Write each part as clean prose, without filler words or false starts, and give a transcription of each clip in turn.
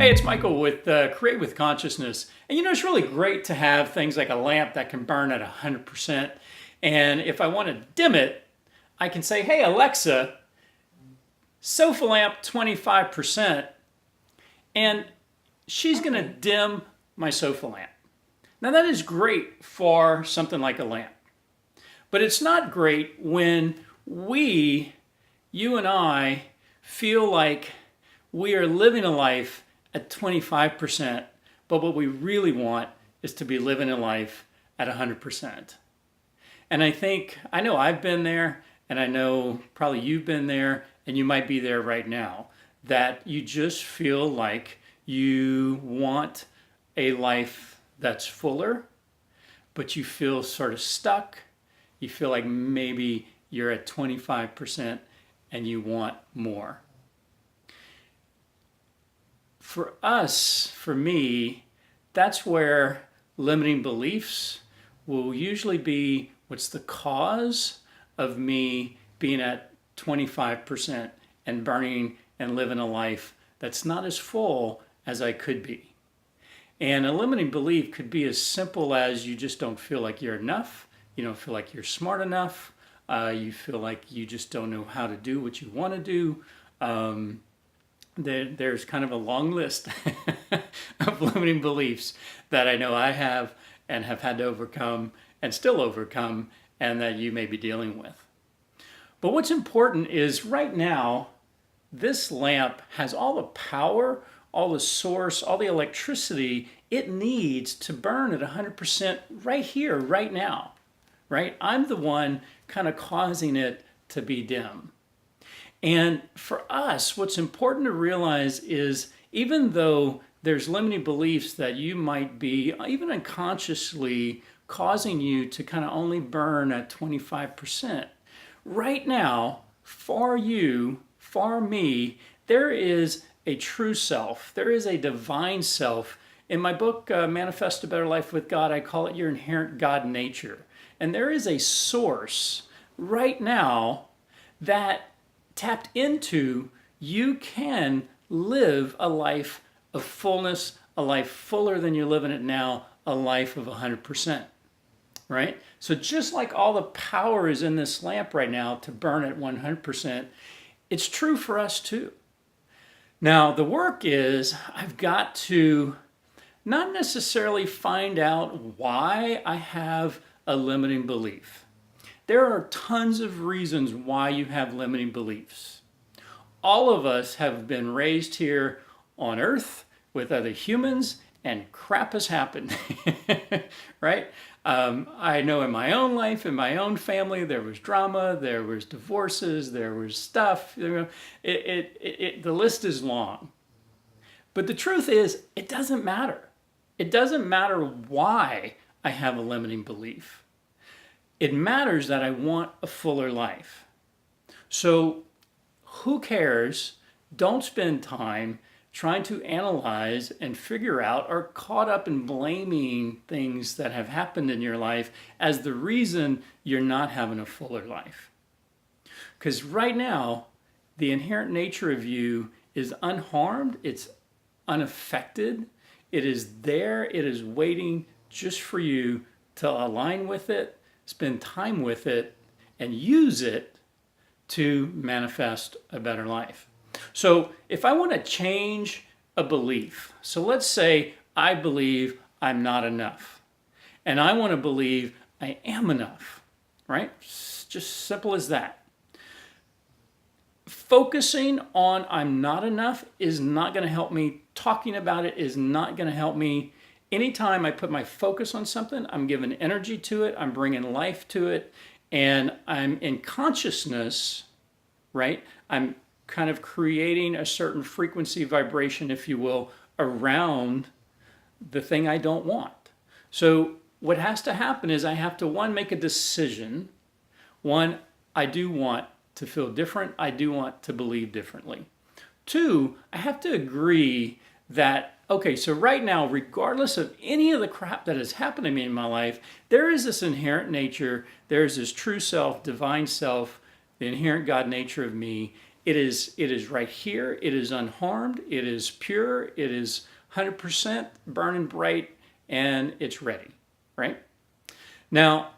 Hey, it's Michael with Create with Consciousness. And it's really great to have things like a lamp that can burn at 100%. And if I want to dim it, I can say, hey, Alexa, sofa lamp 25%. And she's going to dim my sofa lamp. Now, that is great for something like a lamp. But it's not great when you and I, feel like we are living a life at 25%, but what we really want is to be living a life at 100%. And I know I've been there, and I know probably you've been there, and you might be there right now, that you just feel like you want a life that's fuller, but you feel sort of stuck. You feel like maybe you're at 25% and you want more. For me, that's where limiting beliefs will usually be what's the cause of me being at 25% and burning and living a life that's not as full as I could be. And a limiting belief could be as simple as you just don't feel like you're enough, you don't feel like you're smart enough, you feel like you just don't know how to do what you want to do. There's kind of a long list of limiting beliefs that I know I have and have had to overcome and still overcome, and that you may be dealing with. But what's important is right now, this lamp has all the power, all the source, all the electricity it needs to burn at 100% right here, right now, right? I'm the one kind of causing it to be dim. And for us, what's important to realize is even though there's limiting beliefs that you might be, even unconsciously, causing you to kind of only burn at 25%, right now, for you, for me, there is a true self. There is a divine self. In my book, Manifest a Better Life with God, I call it your inherent God nature. And there is a source right now that tapped into, you can live a life of fullness, a life fuller than you're living it now, a life of 100%, right? So just like all the power is in this lamp right now to burn at 100%, it's true for us too. Now, the work is I've got to not necessarily find out why I have a limiting belief. There are tons of reasons why you have limiting beliefs. All of us have been raised here on earth with other humans, and crap has happened, right? I know in my own life, in my own family, there was drama, there was divorces, there was stuff. The list is long. But the truth is, it doesn't matter. It doesn't matter why I have a limiting belief. It matters that I want a fuller life. So who cares? Don't spend time trying to analyze and figure out or caught up in blaming things that have happened in your life as the reason you're not having a fuller life. Because right now, the inherent nature of you is unharmed, it's unaffected, it is there, it is waiting just for you to align with it, spend time with it, and use it to manifest a better life. So if I want to change a belief, so let's say I believe I'm not enough, and I want to believe I am enough, right? It's just simple as that. Focusing on I'm not enough is not going to help me. Talking about it is not going to help me. Anytime I put my focus on something, I'm giving energy to it, I'm bringing life to it, and I'm in consciousness, right? I'm kind of creating a certain frequency vibration, if you will, around the thing I don't want. So what has to happen is I have to, one, make a decision. One, I do want to feel different. I do want to believe differently. Two, I have to agree that, okay, so right now, regardless of any of the crap that has happened to me in my life, there is this inherent nature, there is this true self, divine self, the inherent God nature of me, It is right here. It is unharmed. It is pure. It is 100% burning bright, and it's ready, right? Now,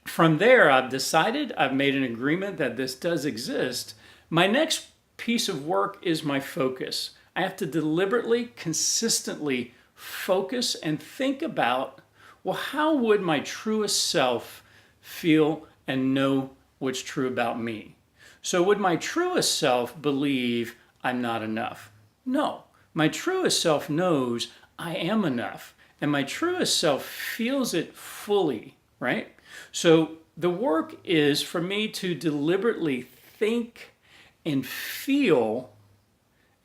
from there, I've made an agreement that this does exist. My next piece of work is my focus. I have to deliberately, consistently focus and think about, well, how would my truest self feel and know what's true about me? So would my truest self believe I'm not enough? No. My truest self knows I am enough. And my truest self feels it fully, right? So the work is for me to deliberately think and feel,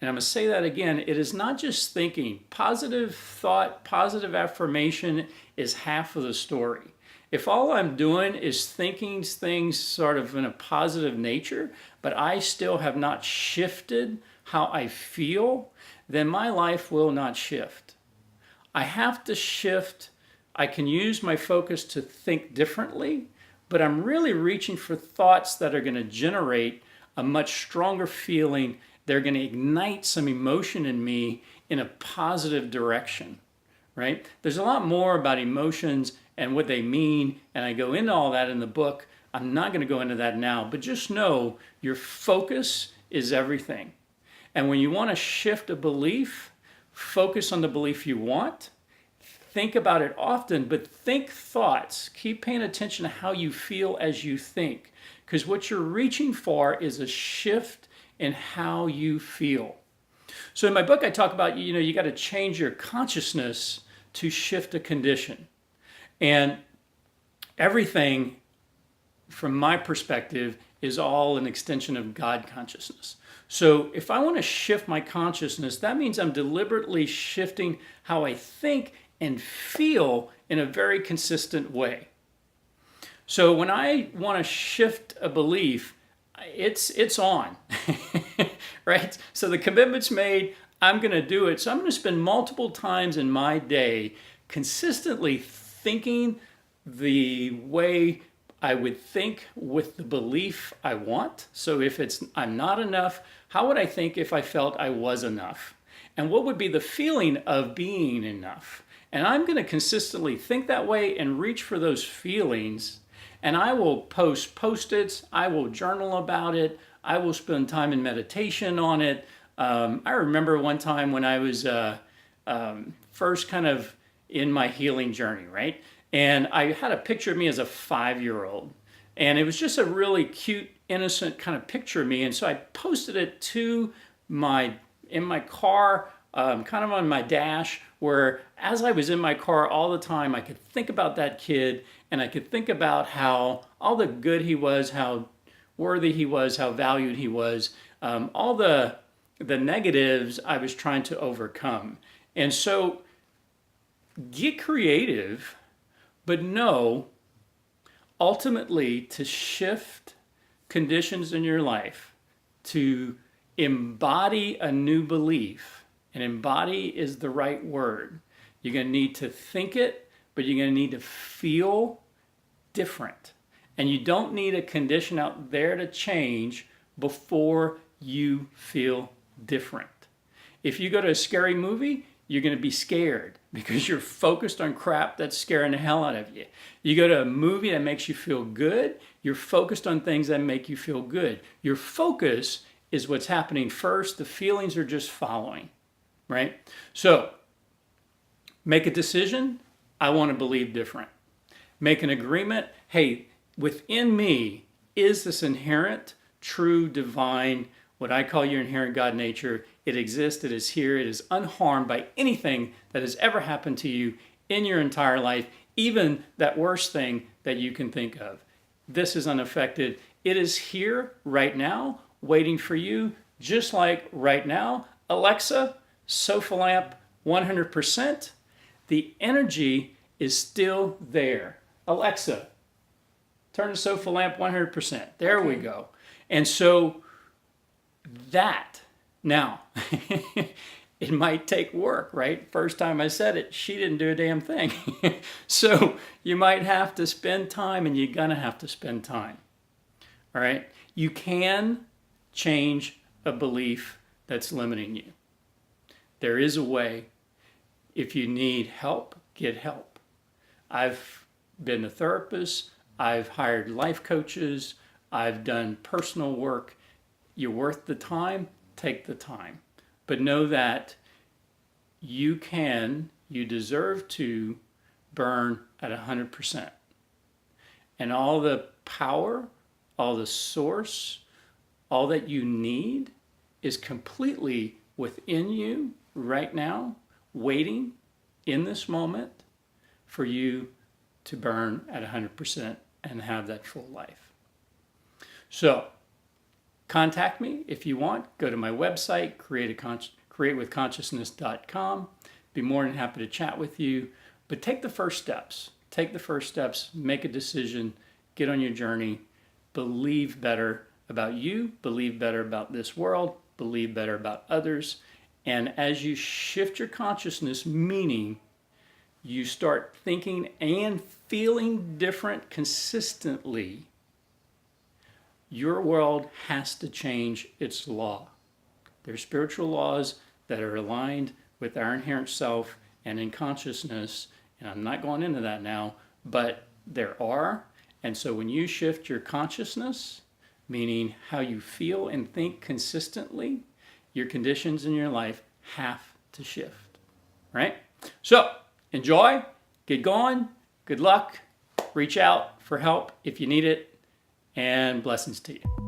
and I'm going to say that again, it is not just thinking. Positive thought, positive affirmation is half of the story. If all I'm doing is thinking things sort of in a positive nature, but I still have not shifted how I feel, then my life will not shift. I have to shift. I can use my focus to think differently, but I'm really reaching for thoughts that are going to generate a much stronger feeling. They're going to ignite some emotion in me in a positive direction, right? There's a lot more about emotions and what they mean, and I go into all that in the book. I'm not going to go into that now, but just know your focus is everything. And when you want to shift a belief, focus on the belief you want. Think about it often, but think thoughts. Keep paying attention to how you feel as you think, because what you're reaching for is a shift in how you feel. So in my book, I talk about, you got to change your consciousness to shift a condition. And everything, from my perspective, is all an extension of God consciousness. So if I want to shift my consciousness, that means I'm deliberately shifting how I think and feel in a very consistent way. So when I want to shift a belief, it's on, right? So the commitment's made, I'm going to do it. So I'm going to spend multiple times in my day consistently thinking the way I would think with the belief I want. So if I'm not enough, how would I think if I felt I was enough? And what would be the feeling of being enough? And I'm going to consistently think that way and reach for those feelings. And I will post Post-its. I will journal about it. I will spend time in meditation on it. I remember one time when I was first kind of in my healing journey, right? And I had a picture of me as a 5-year-old. And it was just a really cute, innocent kind of picture of me. And so I posted it to in my car, kind of on my dash, where as I was in my car all the time, I could think about that kid, and I could think about how all the good he was, how worthy he was, how valued he was, all the negatives I was trying to overcome. And so get creative, but know ultimately to shift conditions in your life, to embody a new belief. And embody is the right word. You're going to need to think it, but you're going to need to feel different. And you don't need a condition out there to change before you feel different. If you go to a scary movie, you're going to be scared because you're focused on crap that's scaring the hell out of you. You go to a movie that makes you feel good, you're focused on things that make you feel good. Your focus is what's happening first. The feelings are just following, right? So make a decision. I want to believe different. Make an agreement. Hey, within me is this inherent, true, divine, what I call your inherent God nature. It exists. It is here. It is unharmed by anything that has ever happened to you in your entire life, even that worst thing that you can think of. This is unaffected. It is here right now, waiting for you, just like right now. Alexa, sofa lamp 100%. The energy is still there. Alexa, turn the sofa lamp 100%. There we go. And so that, now, it might take work, right? First time I said it, she didn't do a damn thing. So you might have to spend time, and you're going to have to spend time. All right? You can change a belief that's limiting you. There is a way. If you need help, get help. I've been a therapist. I've hired life coaches. I've done personal work. You're worth the time, take the time. But know that you deserve to burn at 100%. And all the power, all the source, all that you need is completely within you right now, waiting in this moment for you to burn at 100% and have that full life. So, contact me if you want. Go to my website, createwithconsciousness.com. Be more than happy to chat with you. But take the first steps. Take the first steps. Make a decision. Get on your journey. Believe better about you. Believe better about this world. Believe better about others. And as you shift your consciousness, meaning you start thinking and feeling different consistently, your world has to change its law. There are spiritual laws that are aligned with our inherent self and in consciousness, and I'm not going into that now, but there are. And so when you shift your consciousness, meaning how you feel and think consistently, your conditions in your life have to shift, right? So enjoy, get going, good luck, reach out for help if you need it, and blessings to you.